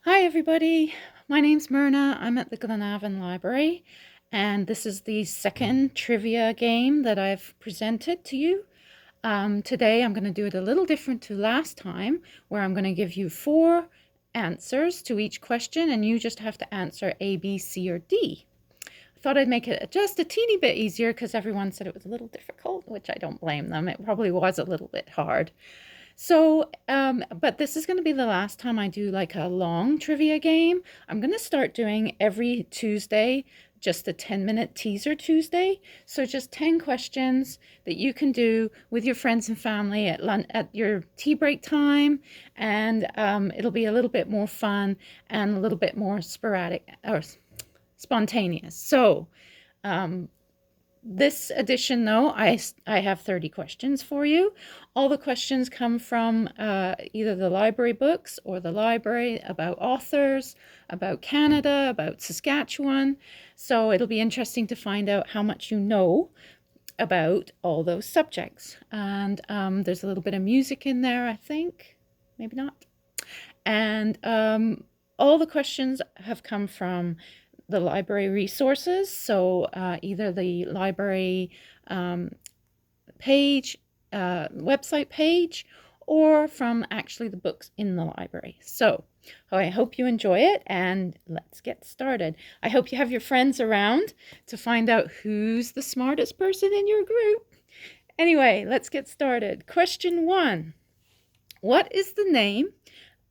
Hi everybody, my name's Myrna. I'm at the Glenavon Library and this is the second trivia game that I've presented to you. Today I'm going to do it a little different to last time, where I'm going to give you 4 answers to each question and you just have to answer A, B, C, or D. I thought I'd make it just a teeny bit easier because everyone said it was a little difficult, which I don't blame them. It probably was a little bit hard. So, but this is going to be the last time I do like a long trivia game. I'm going to start doing every Tuesday, just a 10-minute teaser Tuesday. So just 10 questions that you can do with your friends and family at your tea break time. And it'll be a little bit more fun and a little bit more sporadic or spontaneous. So, this edition, though, I have 30 questions for you. All the questions come from either the library books or the library, about authors, about Canada, about Saskatchewan. So it'll be interesting to find out how much you know about all those subjects. And there's a little bit of music in there, I think. Maybe not. And all the questions have come from the library resources, so either the library page, website page, or from actually the books in the library. So I hope you enjoy it, and let's get started. I hope you have your friends around to find out who's the smartest person in your group. Anyway, let's get started. Question 1. What is the name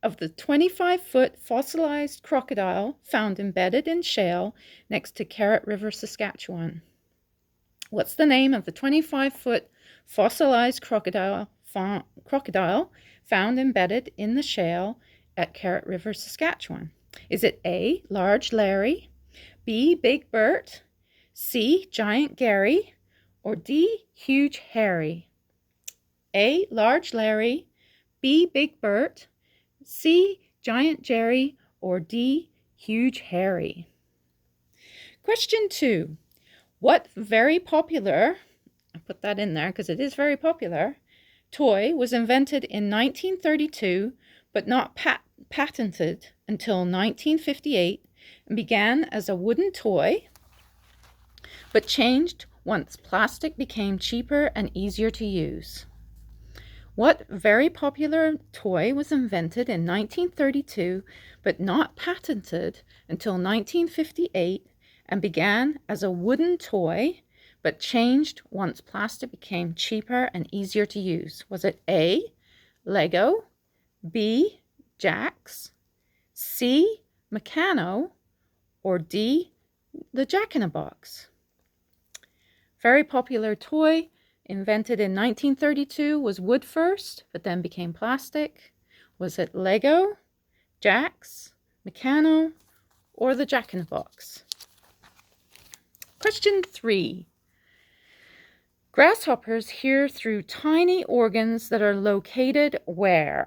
of the 25-foot fossilized crocodile found embedded in shale next to Carrot River, Saskatchewan? What's the name of the 25-foot fossilized crocodile found embedded in the shale at Carrot River, Saskatchewan? Is it A, Large Larry, B, Big Bert, C, Giant Gary, or D, Huge Harry? A, Large Larry, B, Big Bert, C, Giant Jerry, or D, Huge Harry? Question 2. What very popular, I'll put that in there because it is very popular, toy was invented in 1932 but not patented until 1958 and began as a wooden toy but changed once plastic became cheaper and easier to use? What very popular toy was invented in 1932 but not patented until 1958 and began as a wooden toy but changed once plastic became cheaper and easier to use? Was it A, Lego, B, Jacks, C, Meccano, or D, the Jack-in-a-Box? Very popular toy invented in 1932 was wood first, but then became plastic. Was it Lego, Jacks, Meccano, or the Jack-in-a-Box? Question 3. Grasshoppers hear through tiny organs that are located where?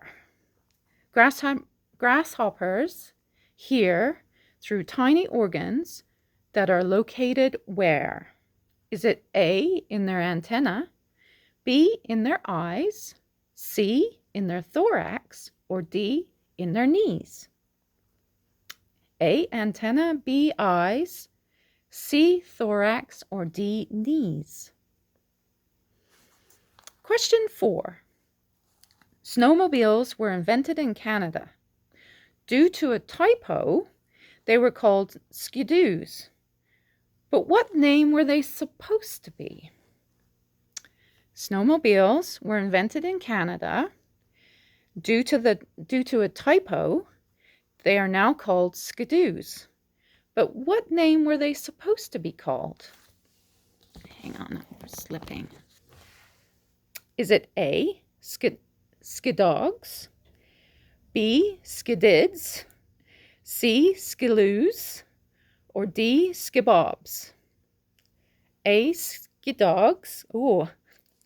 Grasshoppers hear through tiny organs that are located where? Is it A, in their antenna, B, in their eyes, C, in their thorax, or D, in their knees? A, antenna, B, eyes, C, thorax, or D, knees? Question 4. Snowmobiles were invented in Canada. Due to a typo, they were called skidoos. But what name were they supposed to be? Snowmobiles were invented in Canada. Due to a typo, they are now called skidoos. But what name were they supposed to be called? Hang on, we're slipping. Is it A, skidogs, B, skidids, C, skiloos, or D, skibobs? A, skidogs. Ooh,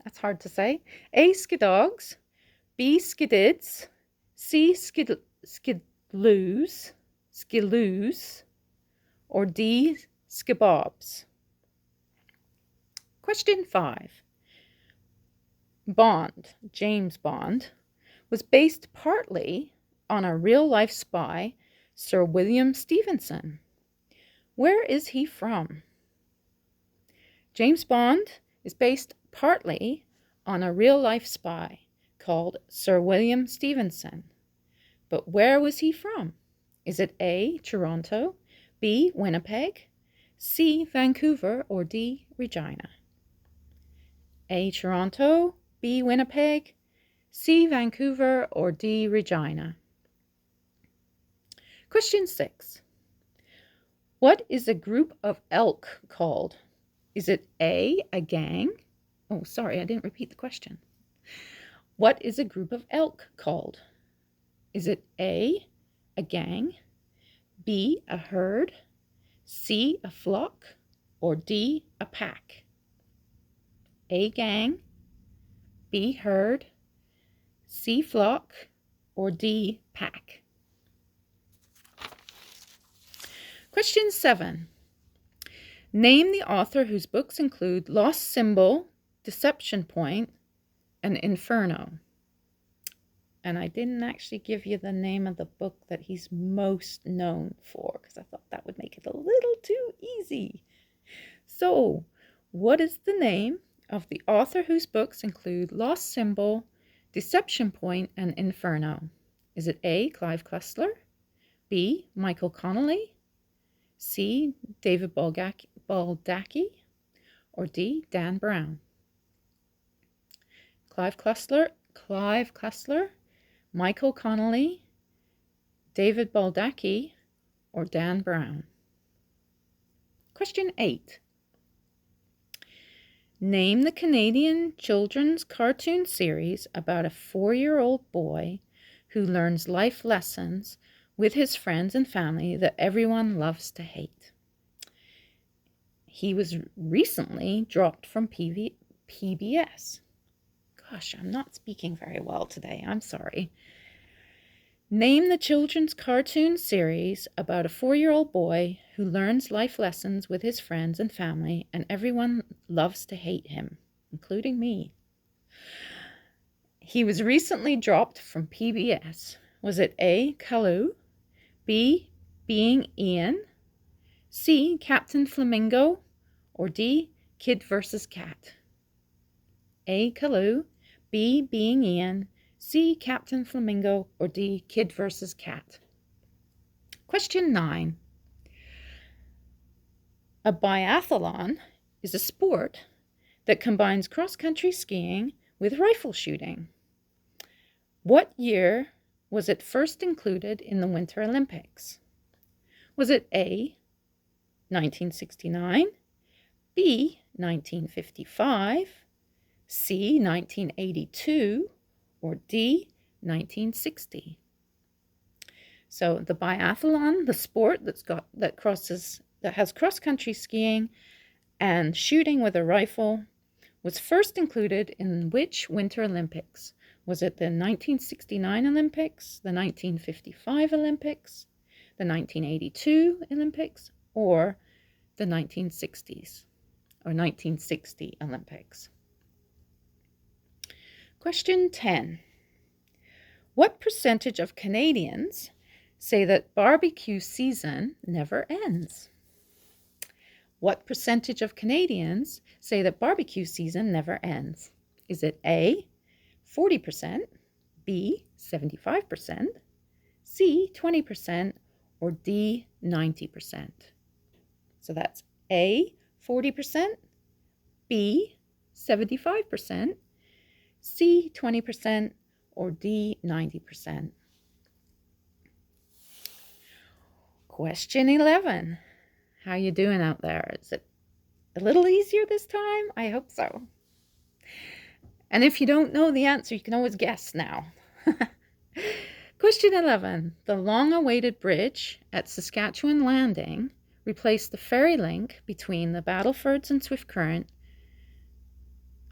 that's hard to say. A, skidogs, B, skidids, C, skiloos, or D, skibobs? Question 5. Bond, James Bond, was based partly on a real-life spy, Sir William Stevenson. Where is he from? James Bond is based partly on a real-life spy called Sir William Stevenson. But where was he from? Is it A, Toronto, B, Winnipeg, C, Vancouver, or D, Regina? A, Toronto, B, Winnipeg, C, Vancouver, or D, Regina? Question 6. What is a group of elk called? Is it A, a gang? Oh, sorry, I didn't repeat the question. What is a group of elk called? Is it A, a gang, B, a herd, C, a flock, or D, a pack? A, gang, B, herd, C, flock, or D, pack? Question 7. Name the author whose books include Lost Symbol, Deception Point, and Inferno. And I didn't actually give you the name of the book that he's most known for, because I thought that would make it a little too easy. So, what is the name of the author whose books include Lost Symbol, Deception Point, and Inferno? Is it A, Clive Cussler, B, Michael Connolly, C, David Baldacci, or D, Dan Brown? Clive Cussler, Michael Connolly, David Baldacci, or Dan Brown? Question 8. Name the Canadian children's cartoon series about a 4-year-old boy who learns life lessons with his friends and family that everyone loves to hate. He was recently dropped from PBS. Gosh, I'm not speaking very well today. I'm sorry. Name the children's cartoon series about a 4-year-old boy who learns life lessons with his friends and family, and everyone loves to hate him, including me. He was recently dropped from PBS. Was it A, Caloo, B, Being Ian, C, Captain Flamingo, or D, Kid vs. Cat? A, Caloo, B, Being Ian, C, Captain Flamingo, or D, Kid vs. Cat? Question 9. A biathlon is a sport that combines cross-country skiing with rifle shooting. What year was it first included in the Winter Olympics? Was it A, 1969, B, 1955, C, 1982, or D, 1960? So the biathlon, the sport that has cross-country skiing and shooting with a rifle, was first included in which Winter Olympics? Was it the 1969 Olympics, the 1955 Olympics, the 1982 Olympics, or the 1960s or 1960 Olympics? Question 10. What percentage of Canadians say that barbecue season never ends? What percentage of Canadians say that barbecue season never ends? Is it A, 40%, B, 75%, C, 20%, or D, 90%? So that's A, 40%, B, 75%, C, 20%, or D, 90%? Question 11. How you doing out there? Is it a little easier this time? I hope so. And if you don't know the answer, you can always guess now. Question 11. The long-awaited bridge at Saskatchewan Landing replaced the ferry link between the Battlefords and Swift Current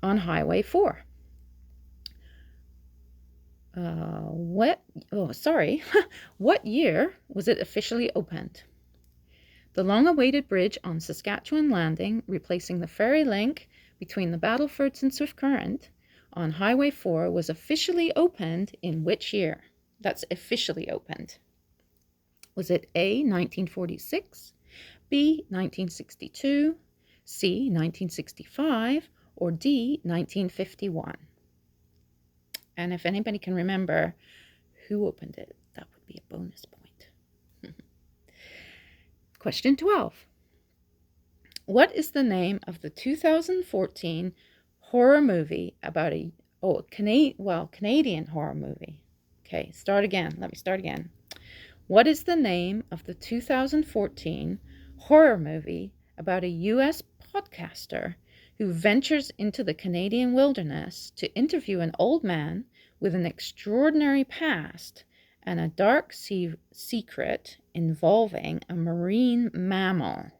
on Highway 4. What year was it officially opened? The long-awaited bridge on Saskatchewan Landing, replacing the ferry link between the Battlefords and Swift Current on Highway 4, was officially opened in which year? That's officially opened. Was it A, 1946, B, 1962, C, 1965, or D, 1951? And if anybody can remember who opened it, that would be a bonus point. Question 12. What is the name of the 2014 horror movie about Canadian horror movie? Okay, start again. Let me start again. What is the name of the 2014 horror movie about a U.S. podcaster who ventures into the Canadian wilderness to interview an old man with an extraordinary past and a dark secret involving a marine mammal?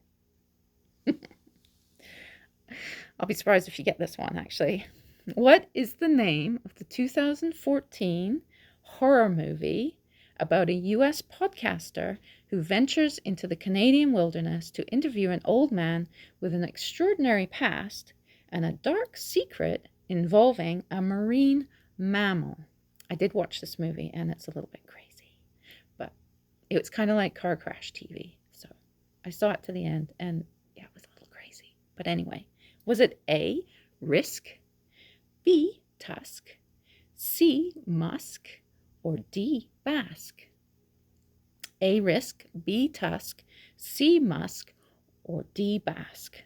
I'll be surprised if you get this one, actually. What is the name of the 2014 horror movie about a U.S. podcaster who ventures into the Canadian wilderness to interview an old man with an extraordinary past and a dark secret involving a marine mammal? I did watch this movie, and it's a little bit crazy, but it was kind of like car crash TV. So I saw it to the end, and yeah, it was a little crazy. But anyway, was it A, Risk, B, Tusk, C, Musk, or D, Basque? A, Risk, B, Tusk, C, Musk, or D, Basque?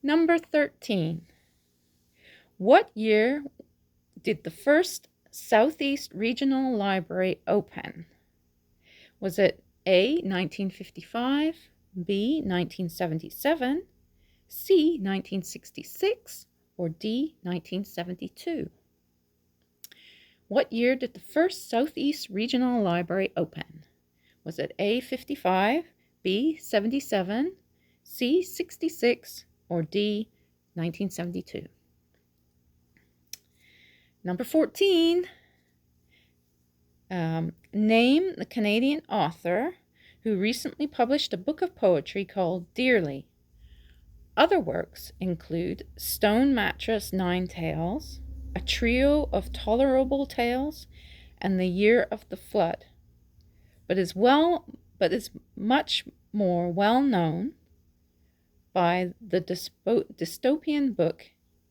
Number 13. What year did the first Southeast Regional Library open? Was it A, 1955, B, 1977, C, 1966, or D, 1972? What year did the first Southeast Regional Library open? Was it A, 55, B, 77, C, 66, or D, 1972? Number 14. Name the Canadian author who recently published a book of poetry called Dearly. Other works include Stone Mattress 9 Tales, A Trio of Tolerable Tales, and The Year of the Flood, but is much more well known by the dystopian book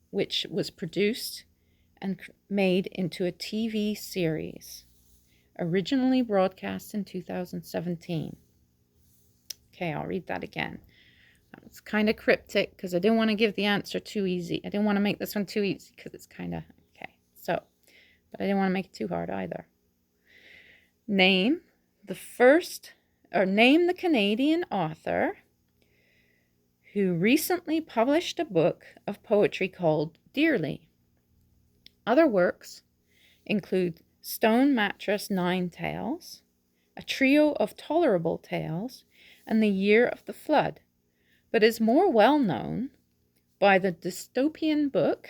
which was produced and made into a TV series, originally broadcast in 2017. Okay, I'll read that again. It's kind of cryptic because I didn't want to give the answer too easy. I didn't want to make this one too easy because it's kind of, okay. So, but I didn't want to make it too hard either. Name the Canadian author who recently published a book of poetry called Dearly. Other works include Stone Mattress 9 Tales, A Trio of Tolerable Tales, and The Year of the Flood, but is more well known by the dystopian book,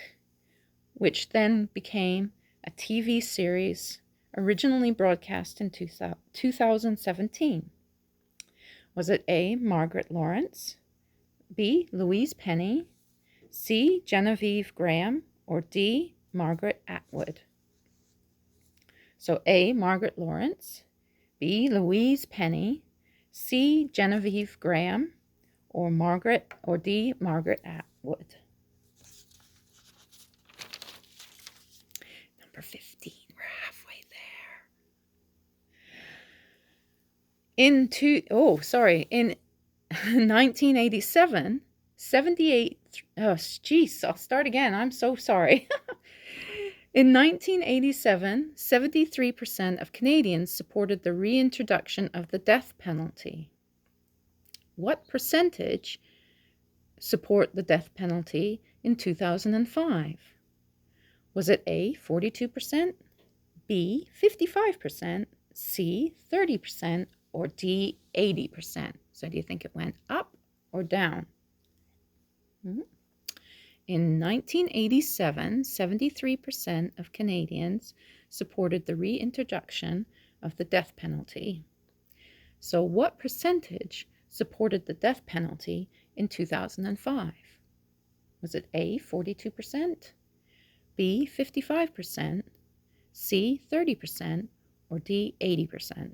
which then became a TV series originally broadcast in 2017. Was it A, Margaret Lawrence, B, Louise Penny, C, Genevieve Graham, or D, Margaret Atwood? So A, Margaret Lawrence, B, Louise Penny, C, Genevieve Graham, or D, Margaret Atwood. Number 15, we're halfway there. In 1987, 78, I'll start again, I'm so sorry. In 1987, 73% of Canadians supported the reintroduction of the death penalty. What percentage support the death penalty in 2005? Was it A, 42%, B, 55%, C, 30%, or D, 80%? So do you think it went up or down? In 1987, 73% of Canadians supported the reintroduction of the death penalty. So what percentage supported the death penalty in 2005? Was it A, 42%, B, 55%, C, 30%, or D, 80%?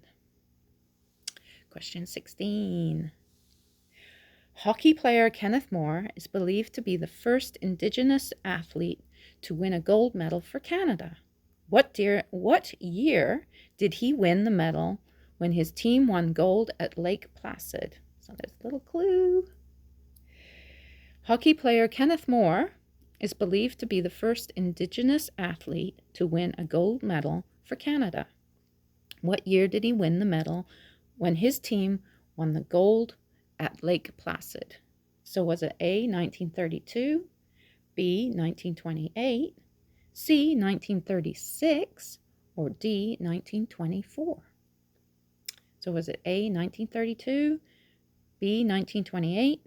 Question 16. Hockey player Kenneth Moore is believed to be the first Indigenous athlete to win a gold medal for Canada. What year did he win the medal when his team won gold at Lake Placid? So there's a little clue. Hockey player Kenneth Moore is believed to be the first Indigenous athlete to win a gold medal for Canada. What year did he win the medal when his team won the gold at Lake Placid? So was it A, 1932, B, 1928, C, 1936, or D, 1924? So was it A, 1932, B, 1928,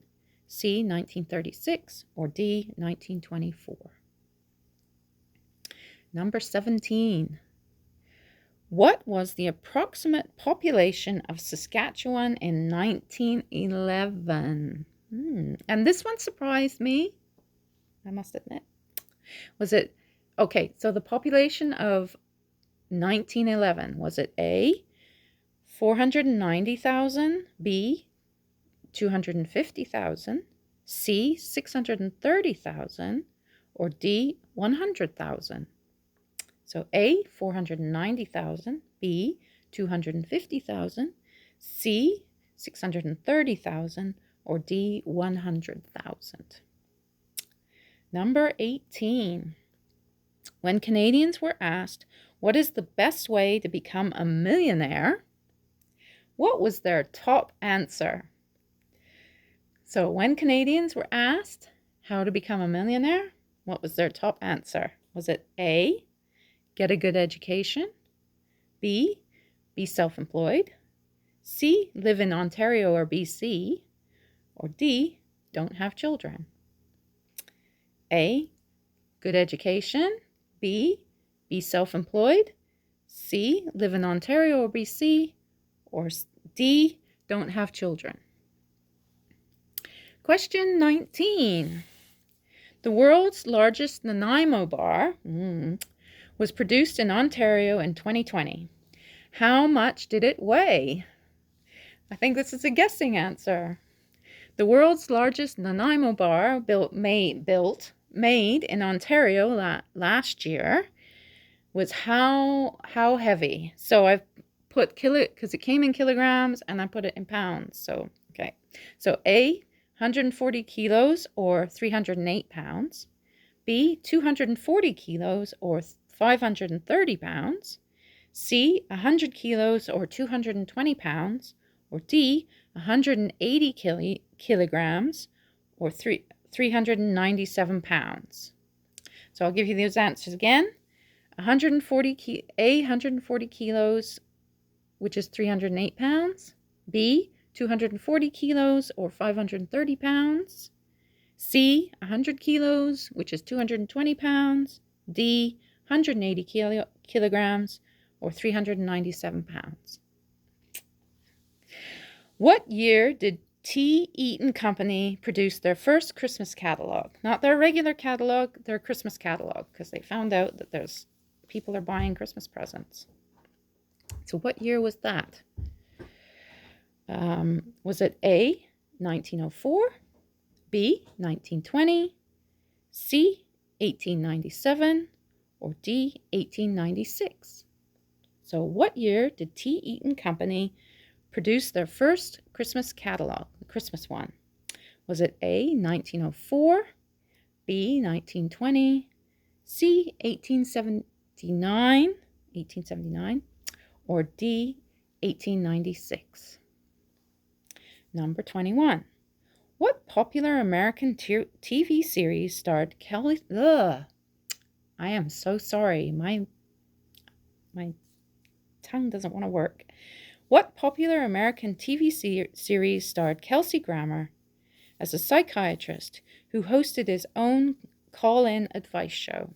C, 1936, or D, 1924? Number 17. What was the approximate population of Saskatchewan in 1911? And this one surprised me, I must admit. Was it, okay, so the population of 1911, was it A, 490,000, B, 250,000, C, 630,000, or D, 100,000? So A, 490,000, B, 250,000, C, 630,000, or D, 100,000. Number 18. When Canadians were asked, what is the best way to become a millionaire? What was their top answer? So when Canadians were asked how to become a millionaire, what was their top answer? Was it A, get a good education, B, be self-employed, C, live in Ontario or BC, or D, don't have children? A, good education, B, be self-employed, C, live in Ontario or BC, or D, don't have children. Question 19. The world's largest Nanaimo bar was produced in Ontario in 2020. How much did it weigh? I think this is a guessing answer. The world's largest Nanaimo bar made in Ontario last year was how heavy? So I've put because it came in kilograms and I put it in pounds. So okay. So A, 140 kilos or 308 pounds. B, 240 kilos or 530 pounds. C, 100 kilos or 220 pounds. Or D, 180 kilograms or 397 pounds. So I'll give you those answers again. 140 kilos, which is 308 pounds. B, 240 kilos or 530 pounds. C, 100 kilos, which is 220 pounds. D, 180 kilograms or 397 pounds. What year did T. Eaton Company produce their first Christmas catalog? Not their regular catalog, their Christmas catalog, because they found out that people are buying Christmas presents. So what year was that? Was it A, 1904, B, 1920, C, 1897, or D, 1896? So what year did T. Eaton Company produce their first Christmas catalog, the Christmas one? Was it A, 1904, B, 1920, C, 1879, or D, 1896? Number 21. What popular American TV series starred Kelly? I am so sorry. My tongue doesn't want to work. What popular American TV series starred Kelsey Grammer as a psychiatrist who hosted his own call-in advice show?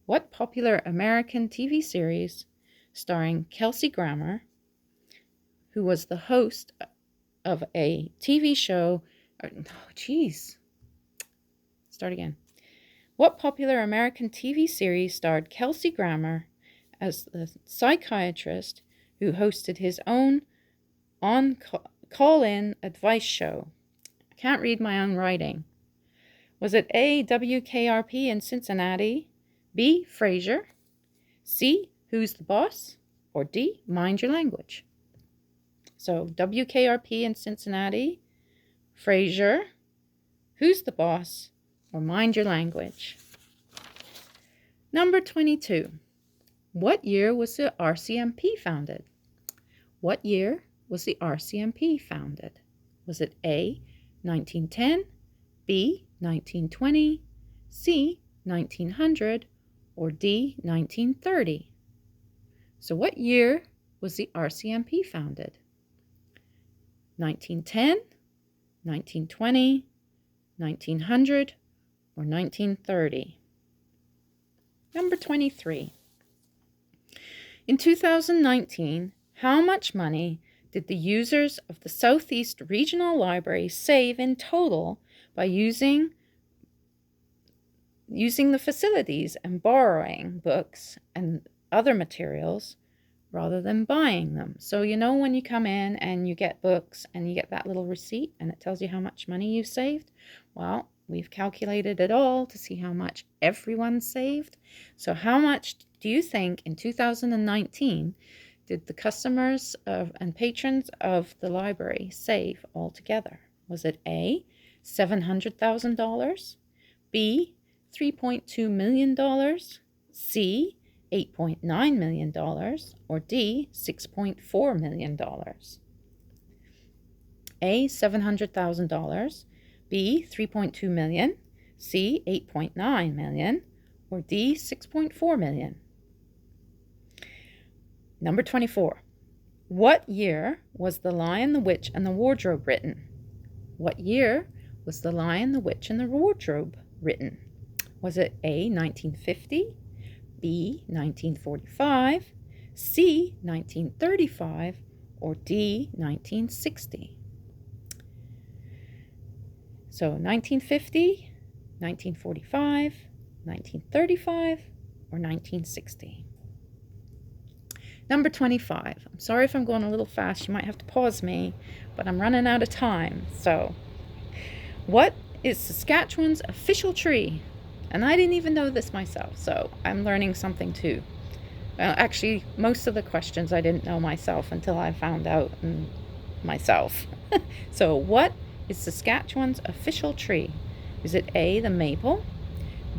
What popular American TV series starring Kelsey Grammer, who was the host of a TV show? Start again. What popular American TV series starred Kelsey Grammer as the psychiatrist who hosted his own call-in advice show? I can't read my own writing. Was it A, WKRP in Cincinnati, B, Frasier, C, Who's the Boss, or D, Mind Your Language? So WKRP in Cincinnati, Frasier, Who's the Boss, or Mind Your Language? Number 22. What year was the RCMP founded? What year was the RCMP founded? Was it A, 1910, B, 1920, C, 1900, or D, 1930? So what year was the RCMP founded? 1910, 1920, 1900, or 1930? Number 23. In 2019, how much money did the users of the Southeast Regional Library save in total by using the facilities and borrowing books and other materials rather than buying them? So you know when you come in and you get books and you get that little receipt and it tells you how much money you saved? Well, we've calculated it all to see how much everyone saved. So how much do you think in 2019 did the customers and patrons of the library save altogether? Was it A, $700,000, B, $3.2 million, C, $8.9 million, or D, $6.4 million? A, $700,000, B, $3.2 million, C, $8.9 million, or D, $6.4 million? Number 24. What year was The Lion, the Witch, and the Wardrobe written? What year was The Lion, the Witch, and the Wardrobe written? Was it A, 1950, B, 1945, C, 1935, or D, 1960? So 1950, 1945, 1935, or 1960? Number 25. I'm sorry if I'm going a little fast. You might have to pause me, but I'm running out of time. So, what is Saskatchewan's official tree? And I didn't even know this myself, so I'm learning something too. Actually, most of the questions I didn't know myself until I found out myself. So, what is Saskatchewan's official tree? Is it A, the maple,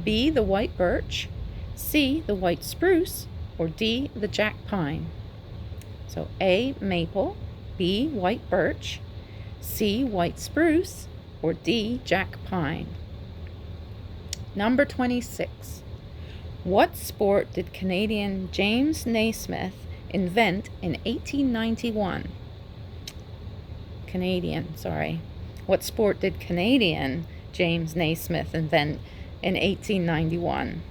B, the white birch, C, the white spruce, or D, the jack pine? So A, maple, B, white birch, C, white spruce, or D, jack pine? Number 26. What sport did Canadian James Naysmith invent in 1891? What sport did Canadian James Naysmith invent in 1891?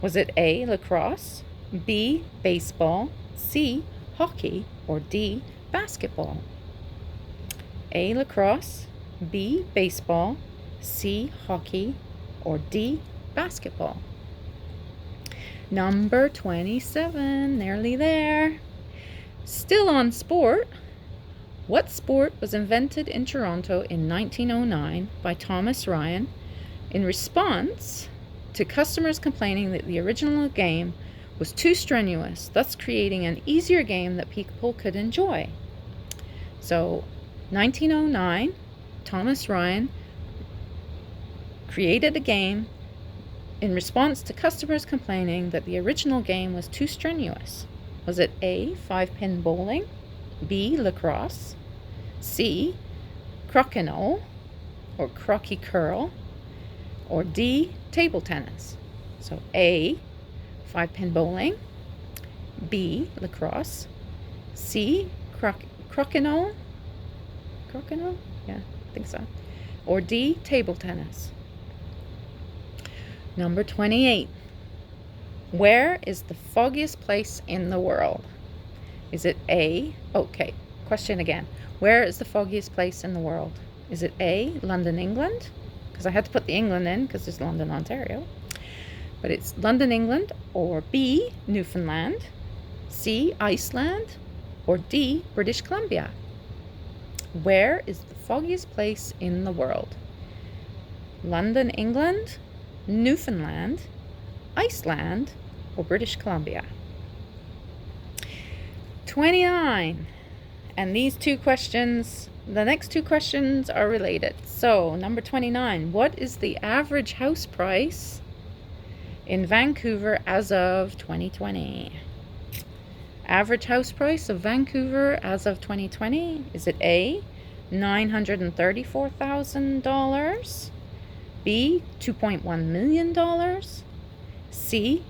Was it A, lacrosse, B, baseball, C, hockey, or D, basketball? A, lacrosse, B, baseball, C, hockey, or D, basketball? Number 27, nearly there. Still on sport. What sport was invented in Toronto in 1909 by Thomas Ryan in response to customers complaining that the original game was too strenuous, thus creating an easier game that people could enjoy? So, 1909, Thomas Ryan created a game in response to customers complaining that the original game was too strenuous. Was it A, 5-pin bowling, B, lacrosse, C, crokinole or crocky curl, or D, table tennis? So A, 5-pin bowling, B, lacrosse, C, crokinole, yeah, I think so, or D, table tennis? Number 28. Where is the foggiest place in the world? Is it A, okay, question again. Where is the foggiest place in the world? Is it A, London, England? Because I had to put the England in because there's London, Ontario. But it's London, England, or B, Newfoundland, C, Iceland, or D, British Columbia? Where is the foggiest place in the world? London, England, Newfoundland, Iceland, or British Columbia? 29. And these two questions, the next two questions are related. So, number 29. What is the average house price in Vancouver as of 2020? Average house price of Vancouver as of 2020. Is it A, $934,000, B, $2.1 million, C,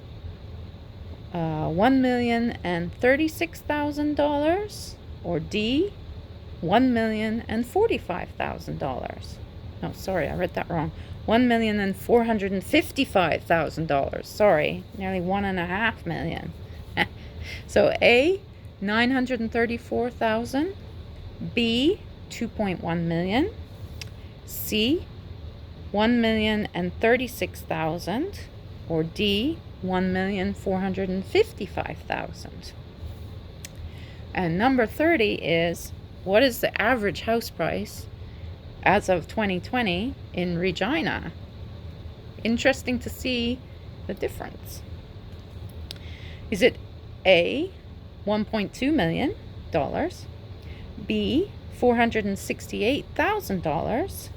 $1,036,000, or D, $1,045,000? No, sorry, I read that wrong. $1,455,000. Sorry, nearly $1.5 million. So A, 934,000, B, 2.1 million, C, 1,036,000, or D, 1,455,000. And number 30 is, what is the average house price as of 2020 in Regina? Interesting to see the difference. Is it A, $1.2 million, B, $468,000,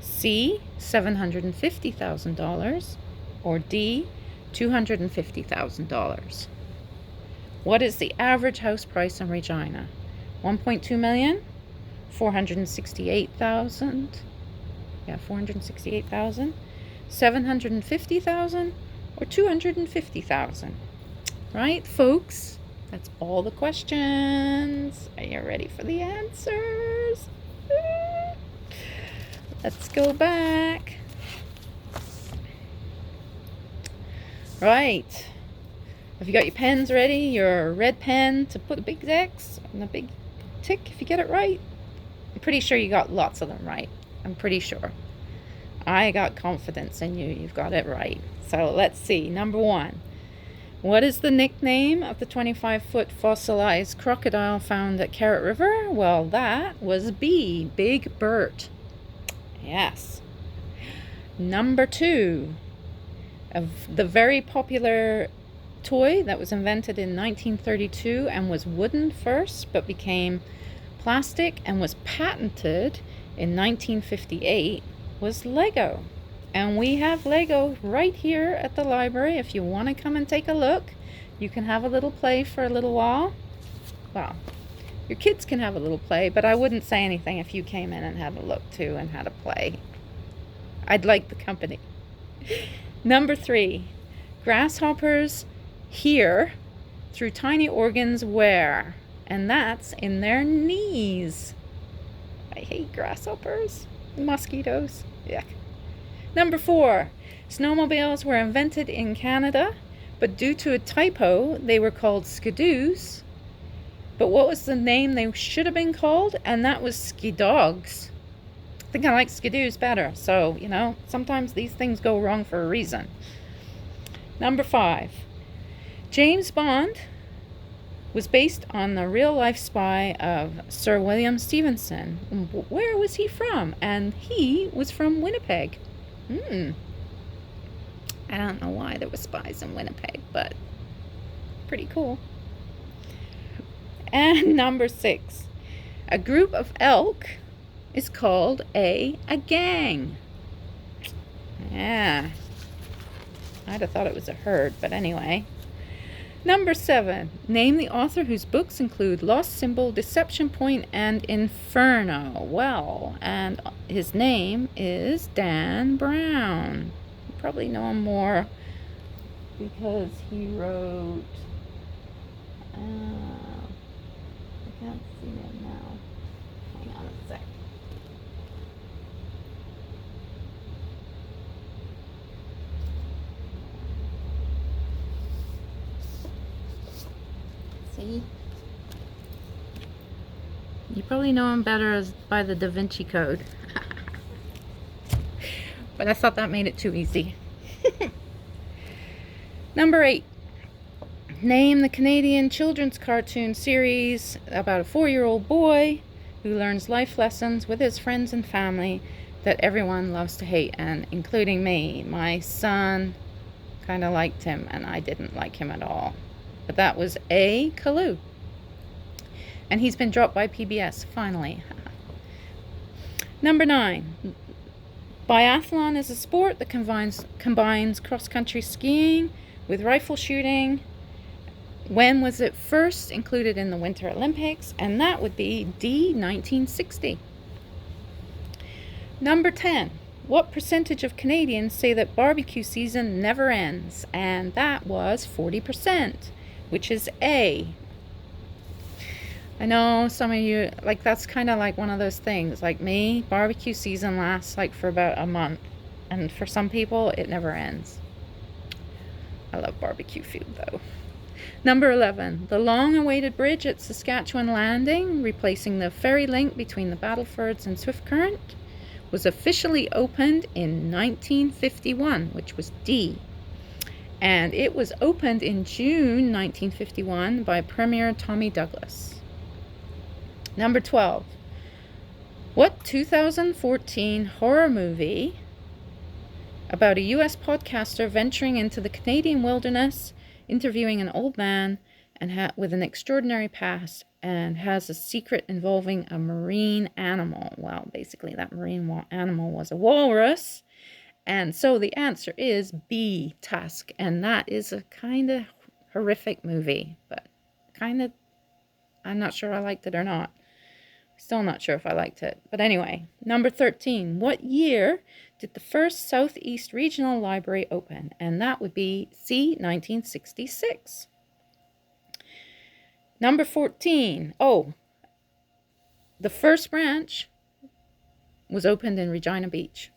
C, $750,000, or D, $250,000? What is the average house price in Regina? 1.2 million, 468,000, 468,000, 750,000, or 250,000? Right, folks? That's all the questions. Are you ready for the answers? Let's go back. Right. Have you got your pens ready? Your red pen to put a big X and a big tick if you get it right? I'm pretty sure you got lots of them right. I'm pretty sure. I got confidence in you. You've got it right. So let's see. Number 1. What is the nickname of the 25-foot fossilized crocodile found at Carrot River? Well, that was B, Big Bert. Yes. Number 2. Of the very popular toy that was invented in 1932 and was wooden first but became plastic and was patented in 1958 was Lego. And we have Lego right here at the library. If you want to come and take a look, you can have a little play for a little while. Well, your kids can have a little play, but I wouldn't say anything if you came in and had a look too and had a play. I'd like the company. Number 3, grasshoppers hear through tiny organs where? And that's in their knees. I hate grasshoppers. Mosquitoes. Yuck. Number 4, snowmobiles were invented in Canada, but due to a typo, they were called skidoos. But what was the name they should have been called? And that was skidogs. I think I like skidoos better. So, sometimes these things go wrong for a reason. Number 5, James Bond was based on the real-life spy of Sir William Stevenson. Where was he from? And he was from Winnipeg. I don't know why there were spies in Winnipeg, but pretty cool. And number 6, a group of elk is called a gang. Yeah. I'd have thought it was a herd, but anyway. Number 7, name the author whose books include Lost Symbol, Deception Point, and Inferno. Well, and his name is Dan Brown. You probably know him more because he wrote... I can't see him now. Hang on a sec. See? You probably know him better by the Da Vinci Code. But I thought that made it too easy. Number 8. Name the Canadian children's cartoon series about a 4-year-old boy who learns life lessons with his friends and family that everyone loves to hate, and including me. My son kind of liked him, and I didn't like him at all. But that was A. Kalu. And he's been dropped by PBS, finally. Number 9. Biathlon is a sport that combines cross-country skiing with rifle shooting. When was it first included in the Winter Olympics? And that would be D, 1960. Number 10. What percentage of Canadians say that barbecue season never ends? And that was 40%, which is A. I know some of you, like, that's kind of like one of those things. Like me, barbecue season lasts like for about a month. And for some people, it never ends. I love barbecue food, though. Number 11. The long-awaited bridge at Saskatchewan Landing, replacing the ferry link between the Battlefords and Swift Current, was officially opened in 1951, which was D. And it was opened in June 1951 by Premier Tommy Douglas. Number 12. What 2014 horror movie about a U.S. podcaster venturing into the Canadian wilderness, interviewing an old man and with an extraordinary past, and has a secret involving a marine animal? Well, basically that marine animal was a walrus. And so the answer is B, Tusk. And that is a kind of horrific movie, but kind of, I'm not sure I liked it or not. Still not sure if I liked it. But anyway, number 13. What year did the first Southeast Regional Library open? And that would be C, 1966. Number 14. Oh, the first branch was opened in Regina Beach.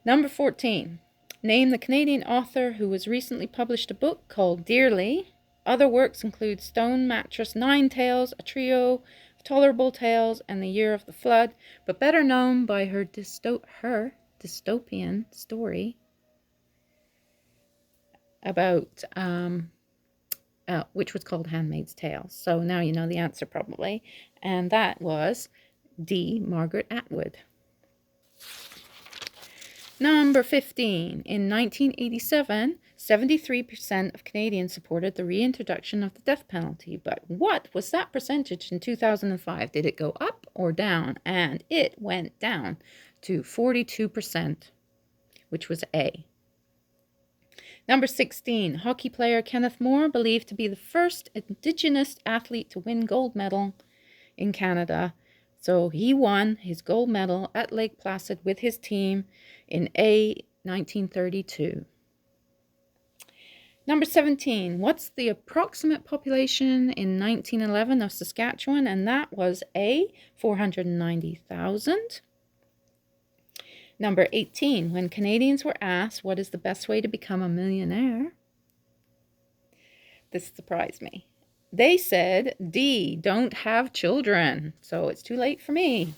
Number 14. Name the Canadian author who has recently published a book called Dearly. Other works include Stone Mattress Nine Tales, a trio of tolerable tales, and The Year of the Flood, but better known by her dystopian story about, which was called Handmaid's Tale. So now you know the answer probably. And that was D, Margaret Atwood. Number 15. In 1987, 73% of Canadians supported the reintroduction of the death penalty. But what was that percentage in 2005? Did it go up or down? And it went down to 42%, which was A. Number 16. Hockey player Kenneth Moore, believed to be the first Indigenous athlete to win gold medal in Canada. So he won his gold medal at Lake Placid with his team in A, 1932. Number 17. What's the approximate population in 1911 of Saskatchewan? And that was A, 490,000. Number 18. When Canadians were asked what is the best way to become a millionaire, this surprised me. They said D, don't have children. So it's too late for me.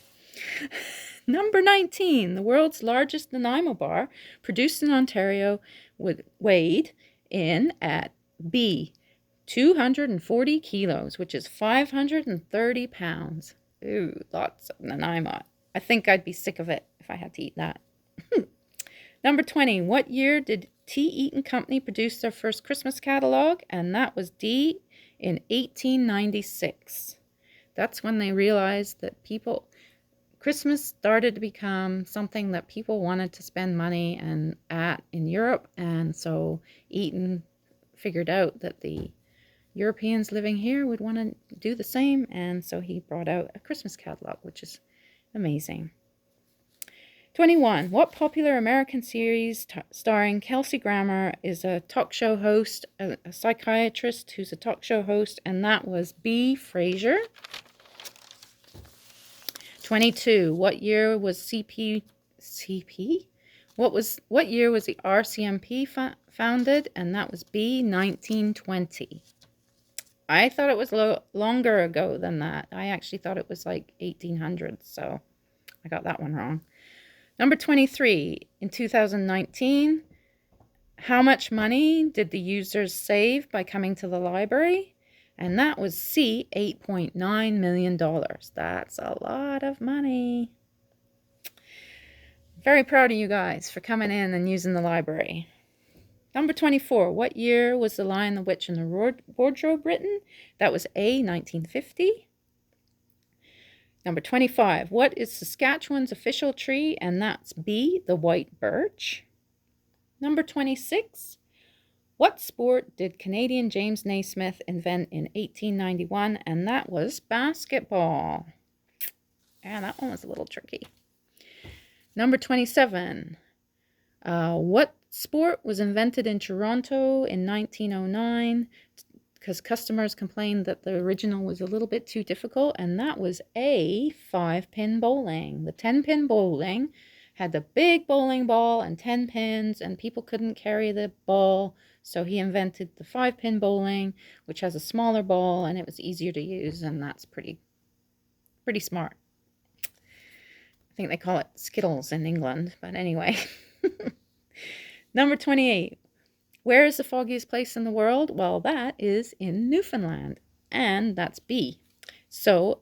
Number 19. The world's largest Nanaimo bar, produced in Ontario, weighed in at B, 240 kilos, which is 530 pounds. Ooh, lots of Nanaimo. I think I'd be sick of it if I had to eat that. Number 20. What year did T. Eaton Company produce their first Christmas catalog? And that was D, in 1896. That's when they realized that Christmas started to become something that people wanted to spend money at in Europe. And so Eaton figured out that the Europeans living here would want to do the same. And so he brought out a Christmas catalog, which is amazing. 21. What popular American series starring Kelsey Grammer is a talk show host, a psychiatrist who's a talk show host, and that was B, Frasier. 22. What year was What year was the RCMP founded? And that was B, 1920. I thought it was longer ago than that. I actually thought it was like 1800s, so I got that one wrong. Number 23, in 2019, how much money did the users save by coming to the library? And that was C, $8.9 million. That's a lot of money. Very proud of you guys for coming in and using the library. Number 24, what year was The Lion, the Witch, and the Wardrobe written? That was A, 1950. Number 25, what is Saskatchewan's official tree? And that's B, the white birch. Number 26, what sport did Canadian James Naysmith invent in 1891? And that was basketball. And that one was a little tricky. Number 27, what sport was invented in Toronto in 1909 because customers complained that the original was a little bit too difficult? And that was A, 5-pin bowling. The 10-pin bowling had the big bowling ball and 10 pins, and people couldn't carry the ball, so he invented the 5-pin bowling, which has a smaller ball, and it was easier to use, and that's pretty smart. I think they call it Skittles in England, but anyway. Number 28. Where is the foggiest place in the world? Well, that is in Newfoundland, and that's B. So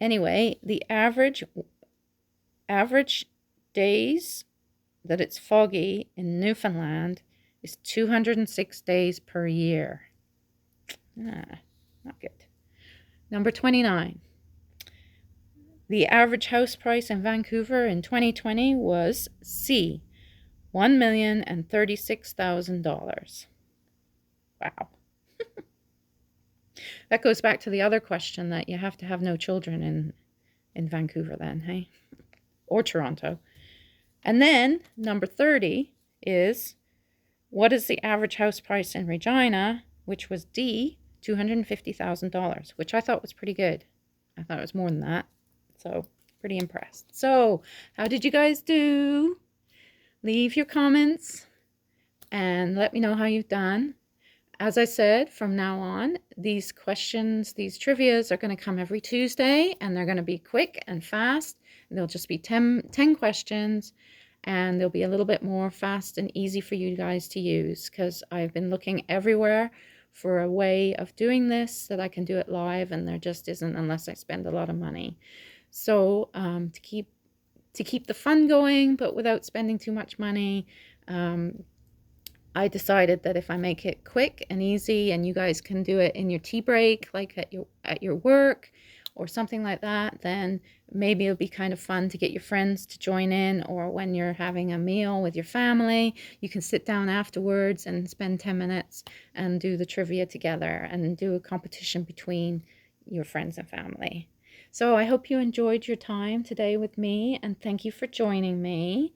anyway, the average days that it's foggy in Newfoundland is 206 days per year. Not good. Number 29. The average house price in Vancouver in 2020 was C, $1,036,000. Wow. That goes back to the other question that you have to have no children in Vancouver then, hey? Or Toronto. And then number 30 is, what is the average house price in Regina, which was D, $250,000, which I thought was pretty good. I thought it was more than that. So pretty impressed. So how did you guys do? Leave your comments and let me know how you've done. As I said, from now on, these questions, these trivias are going to come every Tuesday, and they're going to be quick and fast. They'll just be 10 questions, and they'll be a little bit more fast and easy for you guys to use, because I've been looking everywhere for a way of doing this that I can do it live, and there just isn't unless I spend a lot of money. So to keep the fun going, but without spending too much money, I decided that if I make it quick and easy, and you guys can do it in your tea break, like at your work or something like that, then maybe it'll be kind of fun to get your friends to join in, or when you're having a meal with your family, you can sit down afterwards and spend 10 minutes and do the trivia together and do a competition between your friends and family. So I hope you enjoyed your time today with me, and thank you for joining me.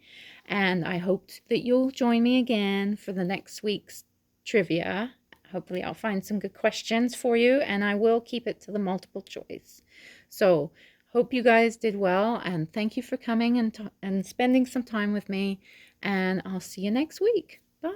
And I hope that you'll join me again for the next week's trivia. Hopefully I'll find some good questions for you, and I will keep it to the multiple choice. So hope you guys did well, and thank you for coming and spending some time with me, and I'll see you next week. Bye.